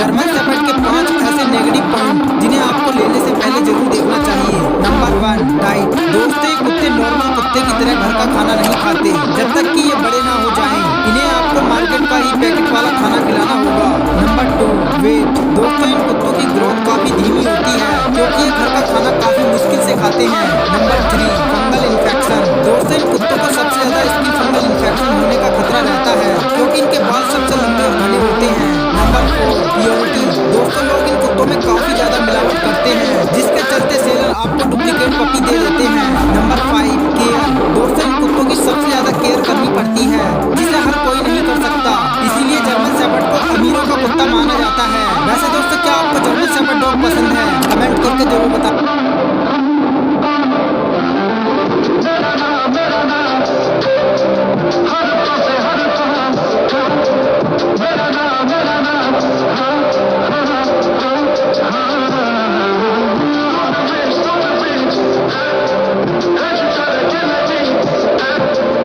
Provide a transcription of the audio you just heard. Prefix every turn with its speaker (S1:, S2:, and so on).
S1: German shepherd के 5 ऐसे negative point जिन्हें आपको लेने से पहले जरूर देखना चाहिए। Number 1, diet. दोस्तों, ये कुत्ते नॉर्मल कुत्ते की तरह घर का खाना नहीं खाते जब तक कि ये बड़े ना हो जाएं। इन्हें आपको मार्केट का ही पैकेट वाला खाना खिलाना होगा। Number 2, wait. दोस्तों, इन कुत्तों की ग्रोथ काफी धीमी होती है क्योंकि ये घर का खाना काफी मुश्किल से खाते हैं। Number 3, fungal infection. दोस्तों, इन कुत्तों को सबसे ज्यादा इसकी फंगल इन्फेक्शन होने का खतरा रहता है क्योंकि इनके बाल सबसे लंबे और घने होते हैं। Number 4, purity. दोस्तों, लोग इन कुत्तों में काफी ज्यादा मिलावट करते हैं जिसके चलते सेलर आपको डुप्लीकेट पपी दे देते हैं। Number 5, care. दोस्तों, इन कुत्तों की सबसे ज्यादा केयर करनी पड़ती है जिसे हर कोई नहीं कर सकता, इसीलिए जर्मन शेफर्ड को अमीरों का कुत्ता माना जाता है। वैसे दोस्तों, क्या आपको जर्मन शेफर्ड डॉग पसंद है? कमेंट करके जरूर